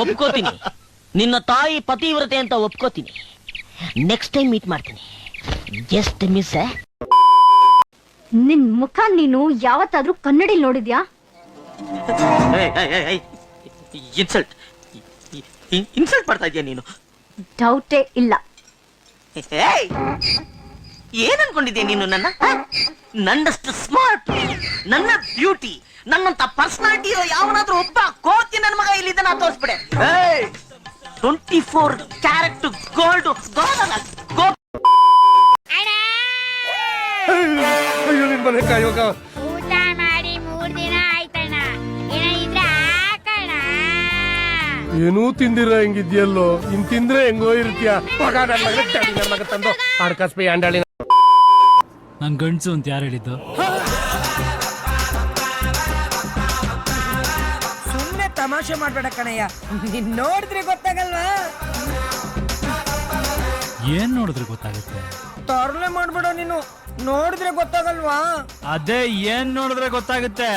ಒಪ್ಕೋತೀನಿ. ನಿನ್ನ ತಾಯಿ ಪತಿವ್ರತೆ ಅಂತ ಒಪ್ಕೋತೀನಿ. ನೆಕ್ಸ್ಟ್ ಟೈಮ್ ಮೀಟ್ ಮಾಡ್ತೀನಿ. Just miss. ನಿನ್ ಮುಖ ನೀನು ಯಾವತ್ತಾದ್ರೂ ಕನ್ನಡಿ ನೋಡಿದ್ಯಾ? ಇನ್ಸಲ್ಟ್ ಮಾಡ್ತಾ ಇದೀಯ ನೀನು. ಡೌಟೇ ಇಲ್ಲ. ಏನ್ ಅನ್ಕೊಂಡಿದ್ಯಾ ನೀನು? ನನ್ನಷ್ಟು ಸ್ಮಾರ್ಟ್, ನನ್ನ ಬ್ಯೂಟಿ, ನನ್ನಂತ ಪರ್ಸನಾಲಿಟಿ ಇರೋ ಯಾವನಾದ್ರೂ ಒಬ್ಬ ಕೋತಿ ನನ್ನ ಮಗ ಇಲ್ಲಿದ್ದಾನ ತೋರಿಸ್ಬಿಡೆ. 24 ಕ್ಯಾರೆಟ್ ಗೋಲ್ಡ್ ಊಟ ಮಾಡಿ 3 ದಿನ ಆಯ್ತಣ್ಣ. ಏನಿದ್ರೆ ಹಾಕಣ. ಏನೂ ತಿಂದಿರ ಹೆಂಗಿದ್ಯಲ್ಲೋ, ಇನ್ ತಿಂದ್ರೆ ಹೆಂಗೋ ಇರ್ತೀಯ. ಮಗ ತಂದು ಆಡ್ಕಸ್ಬಿ ಅಂಡಾಳಿ. ನನ್ ಗಂಡ್ಸು ಅಂತ ಯಾರು ಹೇಳಿದ್ದು? ಸುಮ್ನೆ ತಮಾಷೆ ಮಾಡ್ಬೇಡ ಕಣಯ್ಯ, ನೀನ್ ನೋಡಿದ್ರೆ ಗೊತ್ತಾಗಲ್ವಾ? ಏನ್ ನೋಡಿದ್ರೆ ಗೊತ್ತಾಗುತ್ತೆ? ತರ್ಲೆ ಮಾಡ್ಬೇಡ ನೀನು, ನೋಡಿದ್ರೆ ಗೊತ್ತಾಗಲ್ವಾ? ಅದೇ ಏನ್ ನೋಡಿದ್ರೆ ಗೊತ್ತಾಗುತ್ತೆ?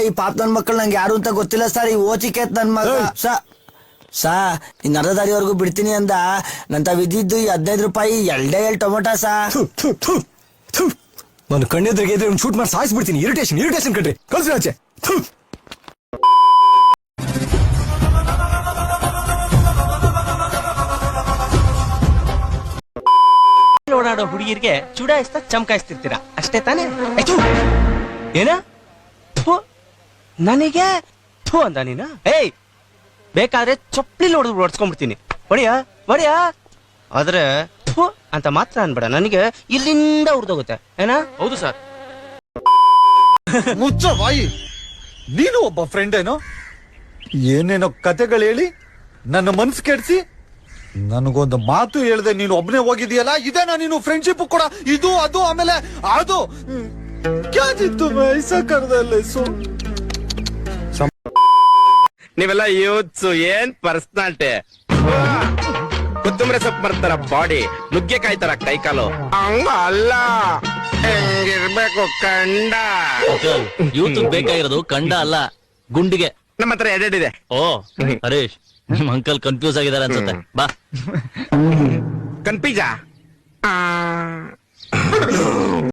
ಈ ಪಾಪ ನನ್ ಮಕ್ಕಳು ನಂಗೆ ಯಾರು ಅಂತ ಗೊತ್ತಿಲ್ಲ ಸರ್. ಈ ಓಚಿಕೇತ್ ನನ್ ಮಗ ಇನ್ ಅರ್ಧ ದಾರಿವರೆಗೂ ಬಿಡ್ತೀನಿ ಅಂದ. ನಂತ ವಿದ್ದಿದ್ದು ಈ 15 ರೂಪಾಯಿ ಎಲ್ಡೇ ಟೊಮೊಟೊ ನಾನು ಕಣ್ಣೆದ್ರಿಗೆ ಶೂಟ್ ಮಾಡಿ ಸಾಯಿಸ್ಬಿಡ್ತೀನಿ. ಇರಿಟೇಷನ್ ಕಣ್ರಿ, ಕಳ್ಸಿ ಆಚೆ. ಓಡಾಡೋ ಹುಡುಗಿರ್ಗೆ ಚುಡಾಯಿಸ್ತಾ ಚಮಕಾಯಿಸ್ತಿರ್ತೀರಾ ಅಷ್ಟೇ ತಾನೇ? ಏನ ನನಗೆ ಥೂ ಅಂದ ನೀನ? ಏಯ್, ಬೇಕಾದ್ರೆ ಚಪ್ಪಲಿ ಹೊಡೆದು ಹೊಡ್ಸ್ಕೊಂಡ್ಬಿಡ್ತೀನಿ. ಹೊಡಿಯಾ ಆದ್ರೆ ಥೂ ಅಂತ ಮಾತ್ರ ಅನ್ಬೇಡ. ನನಗೆ ಇಲ್ಲಿಂದ ಉರ್ದೋಗುತ್ತೆ. ಏನ? ಹೌದು ಸರ್. ಮುಚ್ಚ ಬಾಯಿ. ನೀನು ಒಬ್ಬ ಫ್ರೆಂಡ್ ಏನೋ ಏನೇನೋ ಕತೆಗಳು ಹೇಳಿ ನನ್ನ ಮನ್ಸು ಕೆಡ್ಸಿ ನನಗೊಂದು ಮಾತು ಹೇಳ್ದೆ ನೀನು ಒಬ್ನೇ ಹೋಗಿದೀಯಲ್ಲ. ಇದೇನಾ ನೀನು ಫ್ರೆಂಡ್ಶಿಪ್ ಕೂಡ? ಇದು ಅದು ಆಮೇಲೆ ಅದು ನೀವೆಲ್ಲ ಯೂತ್ಸು ಏನ್ ಪರ್ಸನಾಲಿಟಿ. ಕೊತ್ತಂಬರಿ ಸೊಪ್ಪು ಬರ್ತಾರ ಬಾಡಿ, ನುಗ್ಗೆಕಾಯಿ ತರ ಕೈಕಾಲು. ಹಂಗ ಅಲ್ಲ, ಹೆಂಗಿರ್ಬೇಕು ಕಂಡ. ಯೂತ್ ಬೇಕಾಗಿರೋದು ಕಂಡ ಅಲ್ಲ, ಗುಂಡಿಗೆ. ನಮ್ಮ ಹತ್ರ ಎಡೆಡಿದೆ. ಓ ಹರೀಶ್, ನಿಮ್ ಅಂಕಲ್ ಕನ್ಫ್ಯೂಸ್ ಆಗಿದ್ದಾರೆ ಅನ್ಸುತ್ತೆ. ಬಾ ಕನ್ಫ್ಯೂಜಾ?